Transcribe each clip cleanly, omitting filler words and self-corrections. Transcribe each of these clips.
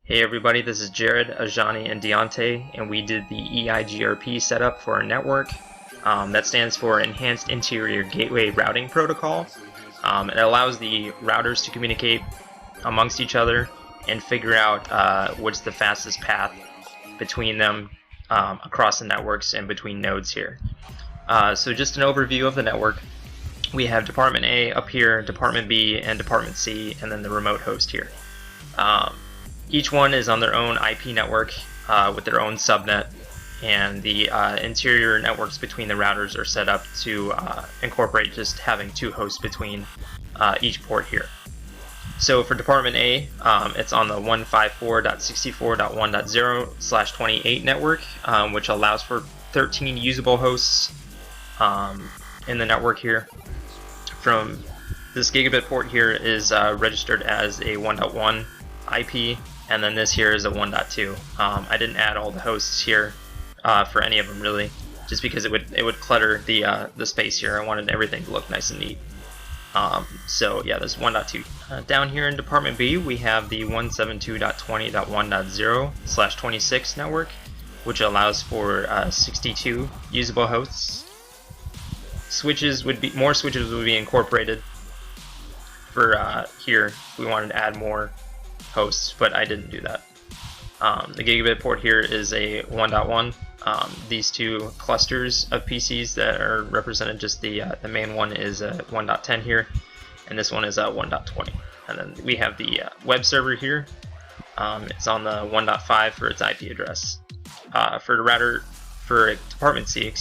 Hey everybody, this is Jared, Ajani, and Deontay, and we did the EIGRP setup for our network. That stands for Enhanced Interior Gateway Routing Protocol. It allows the routers to communicate amongst each other and figure out what's the fastest path between them across the networks and between nodes here. So just an overview of the network. We have Department A up here, Department B, and Department C, and then the remote host here. Each one is on their own IP network with their own subnet, and the interior networks between the routers are set up to incorporate just having two hosts between each port here. So for Department A, it's on the 154.64.1.0/28 network, which allows for 13 usable hosts in the network here. From this gigabit port here is registered as a 1.1 IP, and then this here is a 1.2. I didn't add all the hosts here for any of them really, just because it would clutter the space here. I wanted everything to look nice and neat. So yeah, there's 1.2. Down here in Department B, we have the 172.20.1.0/26 network, which allows for 62 usable hosts. More switches would be incorporated for here if we wanted to add more hosts, but I didn't do that. The gigabit port here is a 1.1. These two clusters of PCs that are represented, just the main one is a 1.10 here, and this one is a 1.20. And then we have the web server here. It's on the 1.5 for its IP address. For the router for Department C,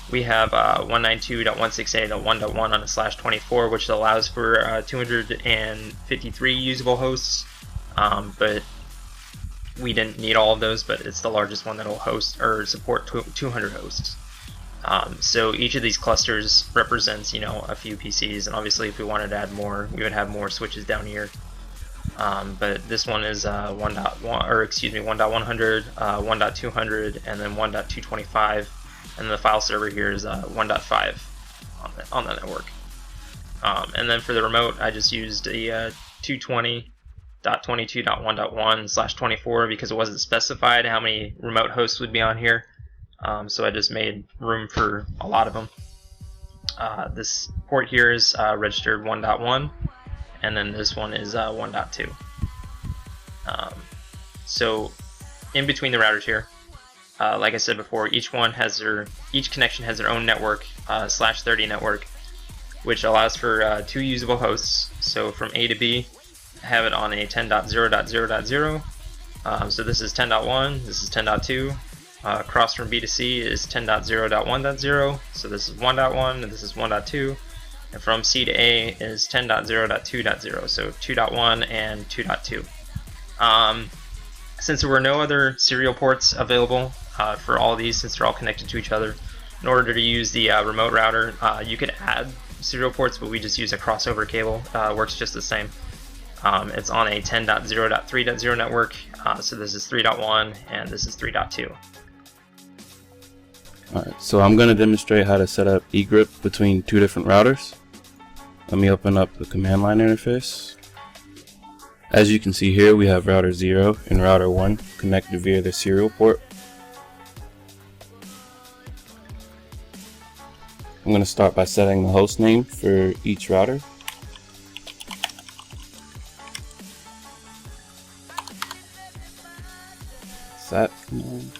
we have 192.168.1.1 on a /24, which allows for 253 usable hosts. But we didn't need all of those, but it's the largest one that'll host or support 200 hosts. So each of these clusters represents, a few PCs, and obviously if we wanted to add more, we would have more switches down here. But this one is 1.100, 1.200, and then 1.225, and the file server here is 1.5 on the network. And then for the remote, I just used a 220.22.1.1/24 because it wasn't specified how many remote hosts would be on here. So I just made room for a lot of them. This port here is registered 1.1, and then this one is 1.2. So in between the routers here, like I said before, each connection has their own network, /30 network, which allows for 2 usable hosts. So from A to B, have it on a 10.0.0.0. So this is 10.1, this is 10.2. Across from B to C is 10.0.1.0. So this is 1.1 and this is 1.2. And from C to A is 10.0.2.0. So 2.1 and 2.2. Since there were no other serial ports available for all of these, since they're all connected to each other, in order to use the remote router, you could add serial ports, but we just use a crossover cable. Works just the same. It's on a 10.0.3.0 network, so this is 3.1 and this is 3.2. Alright, so I'm going to demonstrate how to set up egrip between two different routers. Let me open up the command line interface. As you can see here, we have router 0 and router 1 connected via the serial port. I'm going to start by setting the host name for each router. Set command.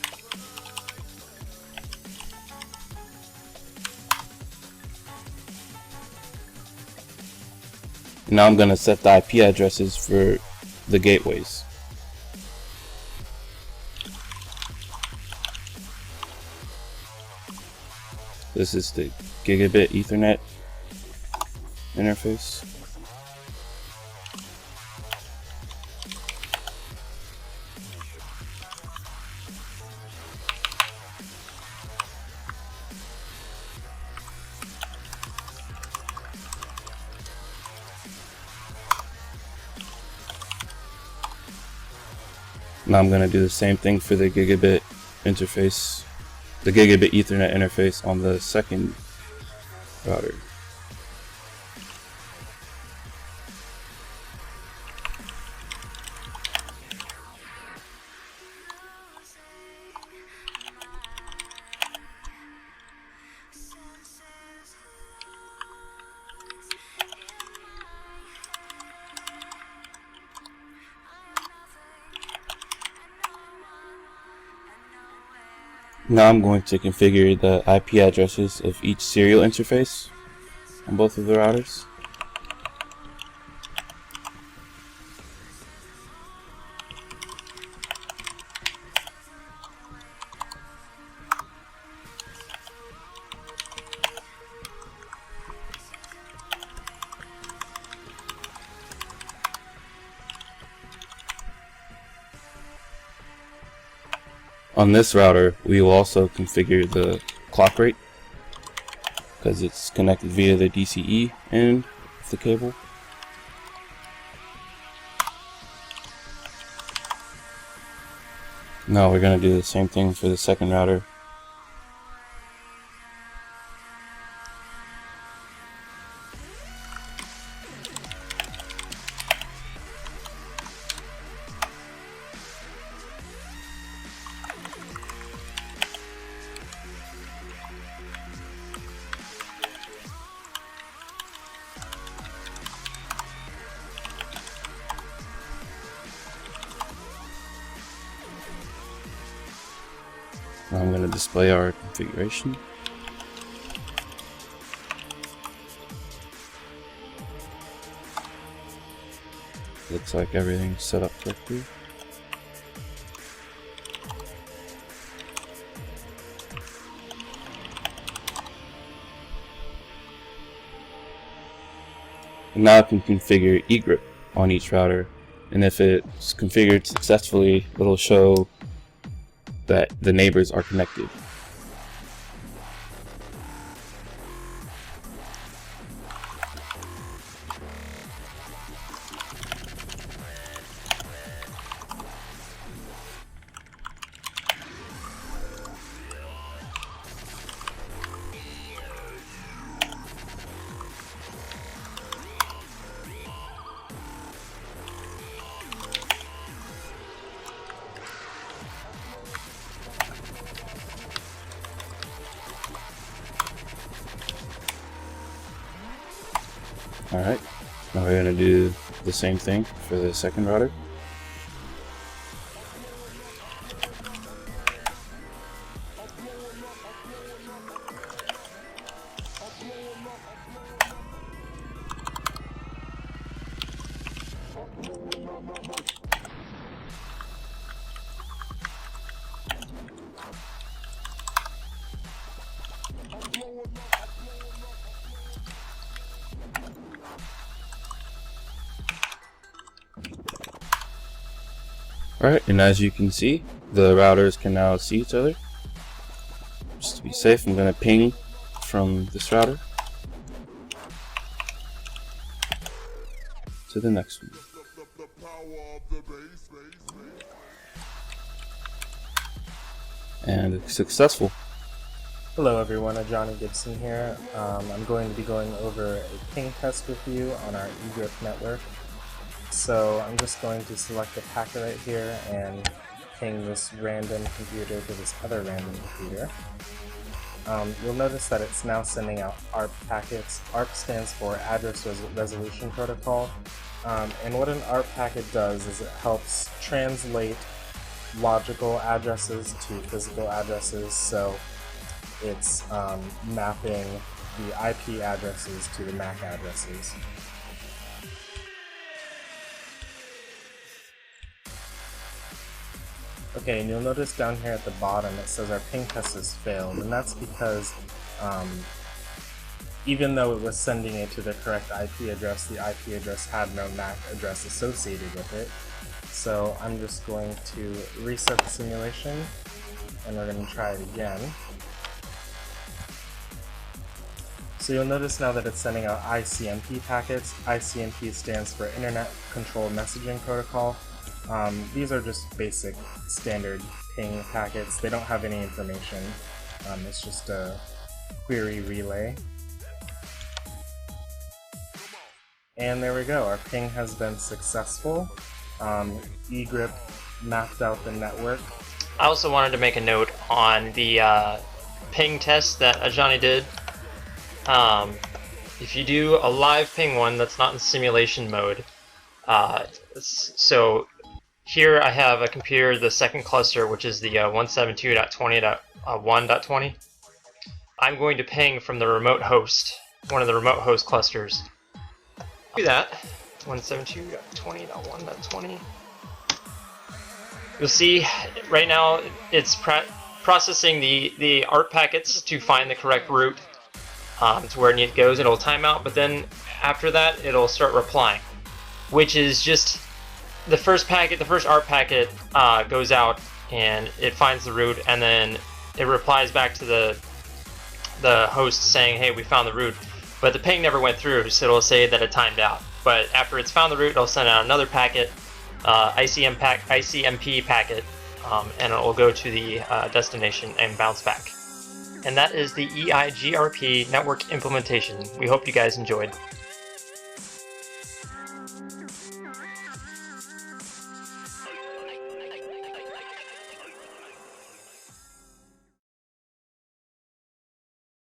Now I'm going to set the IP addresses for the gateways. This is the gigabit Ethernet interface. Now I'm going to do the same thing for the gigabit interface, the gigabit Ethernet interface on the second router. Now I'm going to configure the IP addresses of each serial interface on both of the routers. On this router, we will also configure the clock rate because it's connected via the DCE end of the cable. Now we're going to do the same thing for the second router. Now I'm going to display our configuration. Looks like everything's set up correctly. And now I can configure egrep on each router, and if it's configured successfully, it'll show that the neighbors are connected. Alright, now we're going to do the same thing for the second router. Alright, and as you can see, the routers can now see each other. Just to be safe, I'm going to ping from this router to the next one. And it's successful. Hello everyone, Johnny Gibson here. I'm going to be going over a ping test with you on our egrep network. So I'm just going to select a packet right here and ping this random computer to this other random computer. You'll notice that it's now sending out ARP packets. ARP stands for Address Resolution Protocol. And what an ARP packet does is it helps translate logical addresses to physical addresses. So it's mapping the IP addresses to the MAC addresses. Okay, and you'll notice down here at the bottom it says our ping test has failed, and that's because even though it was sending it to the correct IP address, the IP address had no MAC address associated with it. So I'm just going to reset the simulation, and we're going to try it again. So you'll notice now that it's sending out ICMP packets. ICMP stands for Internet Control Messaging Protocol. These are just basic standard ping packets. They don't have any information. It's just a query relay. And there we go, our ping has been successful. egrep mapped out the network. I also wanted to make a note on the ping test that Ajani did. If you do a live ping one that's not in simulation mode, so here I have a computer, the second cluster, which is the 172.20.1.20. I'm going to ping from the remote host, one of the remote host clusters. Do that, 172.20.1.20. You'll see right now it's processing the ARP packets to find the correct route to where it goes. It'll time out, but then after that it'll start replying, which is just the first packet. The first ARP packet goes out and it finds the route, and then it replies back to the host saying, hey, we found the route, but the ping never went through, so it'll say that it timed out. But after it's found the route, it'll send out another packet, ICMP packet, and it will go to the destination and bounce back. And that is the EIGRP network implementation. We hope you guys enjoyed.